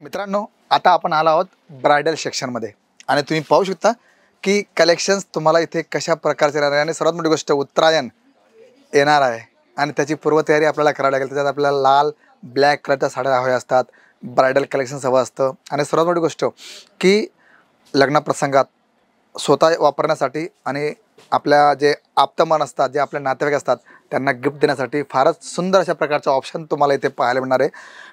मित्रांनो, आता आपण आलो आहोत ब्रायडल सेक्शनमध्ये आणि तुम्ही पाहू शकता की कलेक्शन्स तुम्हाला इथे कशा प्रकारचे येणार आहे. आणि सर्वात मोठी गोष्ट, उत्तरायण येणार आहे आणि त्याची पूर्वतयारी आपल्याला करावी लागेल. त्याच्यात आपल्याला लाल ब्लॅक कलरच्या साड्या हव्या असतात, ब्रायडल कलेक्शन्स हवं असतं. आणि सर्वात मोठी गोष्ट की लग्नप्रसंगात स्वतः वापरण्यासाठी आणि आपल्या जे आप्तमन असतात, जे आपले नातेवाईक असतात, त्यांना गिफ्ट देण्यासाठी फारच सुंदर अशा प्रकारचं ऑप्शन तुम्हाला इथे पाहायला मिळणार आहे.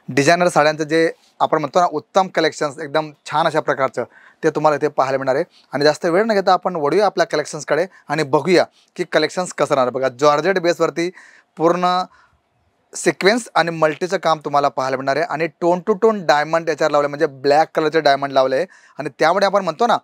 डिझायनर साड्यांचं जे आपण म्हणतो ना, उत्तम कलेक्शन्स एकदम छान अशा प्रकारचं ते तुम्हाला इथे पाहायला मिळणार आहे. आणि जास्त वेळ न घेता आपण वळूया आपल्या कलेक्शन्सकडे आणि बघूया की कलेक्शन्स कसं राहणार. बघा, जॉर्जेट बेसवरती पूर्ण सिक्वेन्स आणि मल्टीचं काम तुम्हाला पाहायला मिळणार आहे. आणि टोन टू टोन डायमंड याच्यावर लावले, म्हणजे ब्लॅक कलरचे डायमंड लावले आहे. आणि त्यामुळे आपण म्हणतो ना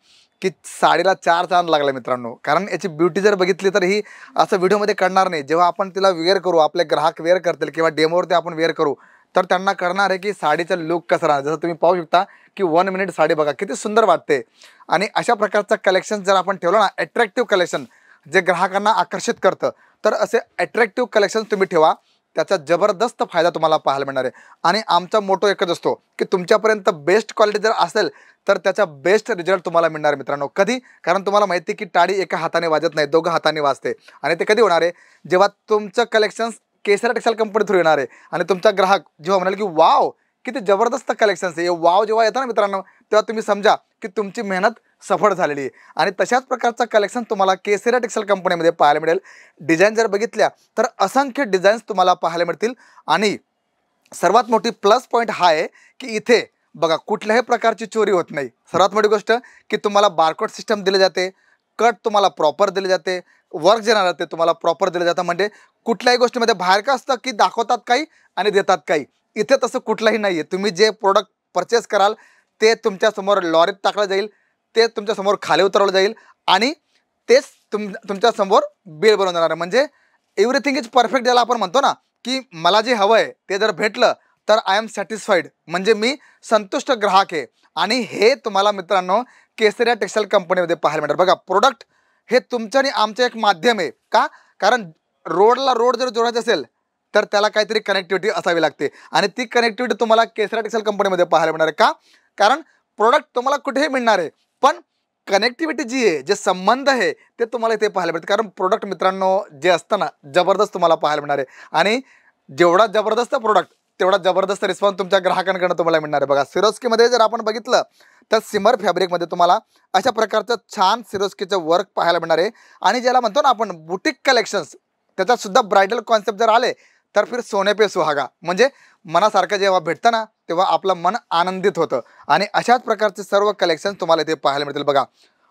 की साडीला चार चांद लागला मित्रांनो. कारण याची ब्युटी जर बघितली तर ही असं व्हिडिओमध्ये कळणार नाही. जेव्हा आपण तिला वेअर करू, आपले ग्राहक वेअर करतील किंवा डेमोवरती आपण वेअर करू, तर त्यांना कळणार आहे की साडीचं लुक कसं राहणार. जसं तुम्ही पाहू शकता की 1 मिनिट साडी बघा किती सुंदर वाटते. आणि अशा प्रकारचं कलेक्शन जर आपण ठेवलं ना, अट्रॅक्टिव्ह कलेक्शन जे ग्राहकांना आकर्षित करतं, तर असे अट्रॅक्टिव्ह कलेक्शन तुम्ही ठेवा. त्याचा जबरदस्त फायदा तुम्हाला पाहायला मिळणार आहे. आणि आमचा मोटो एकच असतो की तुमच्यापर्यंत बेस्ट क्वालिटी जर असेल तर त्याचा बेस्ट रिझल्ट तुम्हाला मिळणार आहे मित्रांनो. कधी? कारण तुम्हाला माहिती आहे की टाळी एका हाताने वाजत नाही, दोघं हाताने वाजते. आणि ते कधी होणार आहे? जेव्हा तुमचं कलेक्शन्स केसर टेक्सटाईल कंपनी थ्रू येणार आहे आणि तुमचा ग्राहक जेव्हा म्हणाल की वाव किती जबरदस्त कलेक्शन्स आहे, वाव जेव्हा येतं ना मित्रांनो, तेव्हा तुम्ही समजा की तुमची मेहनत सफळ झालेली आहे. आणि तशाच प्रकारचं कलेक्शन तुम्हाला केसर टेक्सटाईल कंपनीमध्ये पाहायला मिळेल. डिझाईन जर बघितल्या तर असंख्य डिझाईन्स तुम्हाला पाहायला मिळतील. आणि सर्वात मोठी प्लस पॉईंट हा आहे की इथे बघा कुठल्याही प्रकारची चोरी होत नाही. सर्वात मोठी गोष्ट की तुम्हाला बारकोड सिस्टम दिले जाते, कट तुम्हाला प्रॉपर दिले जाते, वर्क जे राहते तुम्हाला प्रॉपर दिलं जातं. म्हणजे कुठल्याही गोष्टीमध्ये बाहेर का असतं की दाखवतात काही आणि देतात काही. इथे तसं कुठलंही नाही आहे. तुम्ही जे प्रोडक्ट परचेस कराल ते तुमच्यासमोर लॉरीत टाकलं जाईल, ते तुमच्यासमोर खाली उतरवलं जाईल आणि तेच तुमच्यासमोर बिल बनवून देणार आहे. म्हणजे एव्हरीथिंग इज परफेक्ट. ज्याला आपण म्हणतो ना की मला जे हवं आहे ते जर भेटलं तर आय एम सॅटिस्फाईड, म्हणजे मी संतुष्ट ग्राहक आहे. आणि हे तुम्हाला मित्रांनो केसरिया टेक्सटाईल कंपनीमध्ये पाहायला मिळणार. बघा, प्रोडक्ट हे तुमचं आणि आमचं एक माध्यम आहे. का? कारण रोडला रोड जर जोडायचं असेल तर त्याला काहीतरी कनेक्टिव्हिटी असावी लागते. आणि ती कनेक्टिव्हिटी तुम्हाला केसरिया टेक्सटाईल कंपनीमध्ये पाहायला मिळणार आहे. का? कारण प्रोडक्ट तुम्हाला कुठेही मिळणार आहे, पण कनेक्टिव्हिटी जी आहे, जे संबंध आहे ते तुम्हाला इथे पाहायला मिळते. कारण प्रोडक्ट मित्रांनो जे असतं ना, जबरदस्त तुम्हाला पाहायला मिळणार आहे. आणि जेवढा जबरदस्त प्रोडक्ट तेवढा जबरदस्त रिस्पॉन्स तुमच्या ग्राहकांकडून तुम्हाला मिळणार आहे. बघा, सिरोस्कीमध्ये जर आपण बघितलं तर सिमर फॅब्रिकमध्ये तुम्हाला अशा प्रकारचं छान सिरोस्कीचं वर्क पाहायला मिळणार आहे. आणि ज्याला म्हणतो ना आपण बुटीक कलेक्शन्स, त्याच्यात सुद्धा ब्रायडल कॉन्सेप्ट जर आले तर फिर सोने पे सुहागा. म्हणजे मनासारखं जेव्हा भेटतं ना तेव्हा आपलं मन आनंदित होतं. आणि अशाच प्रकारचे सर्व कलेक्शन तुम्हाला इथे पाहायला मिळतील. बघा,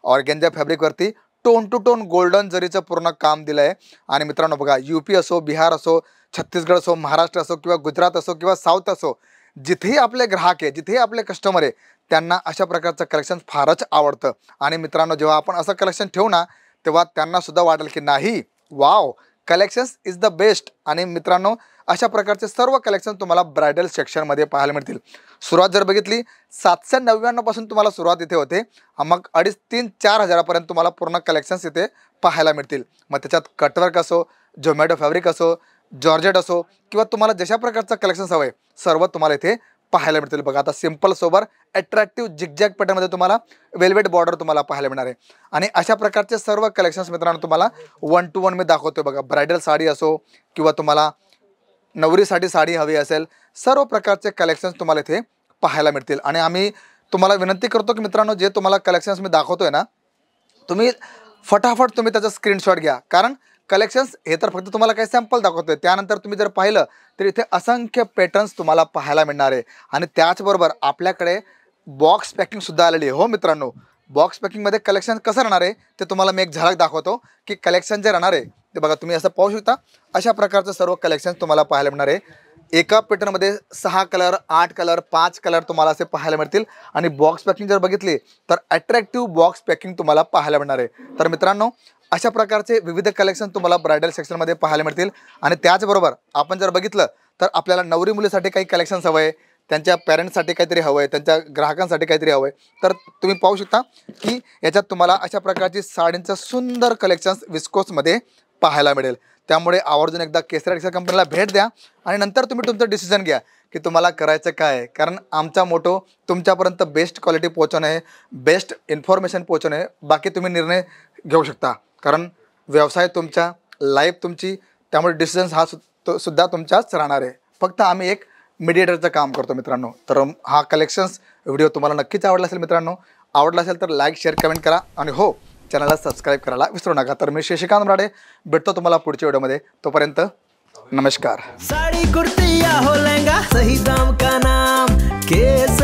ऑर्गेन्झा फॅब्रिकवरती टोन टू टोन गोल्डन जरीचं पूर्ण काम दिलं आहे. आणि मित्रांनो बघा, UP असो, बिहार असो, छत्तीसगड असो, महाराष्ट्र असो किंवा गुजरात असो किंवा साऊथ असो, जिथेही आपले ग्राहक आहे, जिथेही आपले कस्टमर आहे, त्यांना अशा प्रकारचं कलेक्शन फारच आवडतं. आणि मित्रांनो जेव्हा आपण असं कलेक्शन ठेवू ना तेव्हा त्यांनासुद्धा वाटेल की नाही, wow, collections is the best. आणि मित्रांनो अशा प्रकारचे सर्व कलेक्शन तुम्हाला ब्रायडल सेक्शनमध्ये पाहायला मिळतील. सुरुवात जर बघितली 799 पासून तुम्हाला सुरुवात इथे होते. मग 2,500, 3,000, 4,000पर्यंत तुम्हाला पूर्ण कलेक्शन्स इथे पाहायला मिळतील. मग त्याच्यात कटवर्क असो, झोमॅटो फॅब्रिक असो, जॉर्जेट असो किंवा तुम्हाला जशा प्रकारचं कलेक्शन्स हवं आहे सर्व तुम्हाला इथे पाहायला मिळतील. बघा, आता सिम्पल सोबर अट्रॅक्टिव्ह झिगझॅग पॅटर्नमध्ये तुम्हाला वेल्वेट बॉर्डर तुम्हाला पाहायला मिळणार आहे. आणि अशा प्रकारचे सर्व कलेक्शन्स मित्रांनो तुम्हाला 1 to 1 मी दाखवतोय. बघा, ब्रायडल साडी असो किंवा तुम्हाला नवरीसाठी साडी हवी असेल, सर्व प्रकारचे कलेक्शन्स तुम्हाला इथे पाहायला मिळतील. आणि आम्ही तुम्हाला विनंती करतो की मित्रांनो जे तुम्हाला कलेक्शन्स मी दाखवतोय ना, तुम्ही फटाफट तुम्ही त्याचा स्क्रीनशॉट घ्या. कारण कलेक्शन्स हे तर फक्त तुम्हाला काही सॅम्पल दाखवतोय, त्यानंतर तुम्ही जर पाहिलं तर इथे असंख्य पॅटर्न्स तुम्हाला पाहायला मिळणार आहे. आणि त्याचबरोबर आपल्याकडे बॉक्स पॅकिंगसुद्धा आलेली आहे. हो मित्रांनो, बॉक्स पॅकिंगमध्ये कलेक्शन कसं राहणार आहे ते तुम्हाला मी एक झलक दाखवतो की कलेक्शन जे राहणार आहे ते बघा, तुम्ही असं पाहू शकता. अशा प्रकारचं सर्व कलेक्शन तुम्हाला पाहायला मिळणार आहे. एका पॅटर्नमध्ये 6 कलर, 8 कलर, 5 कलर तुम्हाला असे पाहायला मिळतील. आणि बॉक्स पॅकिंग जर बघितली तर अट्रॅक्टिव्ह बॉक्स पॅकिंग तुम्हाला पाहायला मिळणार आहे. तर मित्रांनो अशा प्रकारचे विविध कलेक्शन तुम्हाला ब्रायडल सेक्शनमध्ये पाहायला मिळतील. आणि त्याचबरोबर आपण जर बघितलं तर आपल्याला नवरी मुलीसाठी काही कलेक्शन्स हवं आहे, त्यांच्या पॅरेंट्ससाठी काहीतरी हवं आहे, त्यांच्या ग्राहकांसाठी काहीतरी हवं आहे, तर तुम्ही पाहू शकता की याच्यात तुम्हाला अशा प्रकारची साडींचं सुंदर कलेक्शन्स विस्कोसमध्ये पाहायला मिळेल. त्यामुळे आवर्जून एकदा केसरी टेक्सटाईल कंपनीला भेट द्या आणि नंतर तुम्ही तुमचं डिसिजन घ्या की तुम्हाला करायचं काय आहे. कारण आमचा मोटो तुमच्यापर्यंत बेस्ट क्वालिटी पोहोचवणं आहे, बेस्ट इन्फॉर्मेशन पोहोचवणं आहे. बाकी तुम्ही निर्णय घेऊ शकता, कारण व्यवसाय तुमच्या, लाईफ तुमची, त्यामुळे डिसिजन्स हा सुद्धा तुमचाच राहणार आहे. फक्त आम्ही एक मीडिएटरचं काम करतो मित्रांनो. तर हा कलेक्शन्स व्हिडिओ तुम्हाला नक्कीच आवडला असेल मित्रांनो. आवडला असेल तर लाईक, शेअर, कमेंट करा आणि हो, चॅनलला सबस्क्राईब करायला विसरू नका. तर मी शशिकांत मराडे भेटतो तुम्हाला पुढच्या व्हिडिओमध्ये. तोपर्यंत नमस्कार. साड़ी कुर्ती या हो लहंगा, सही दाम का नाम केस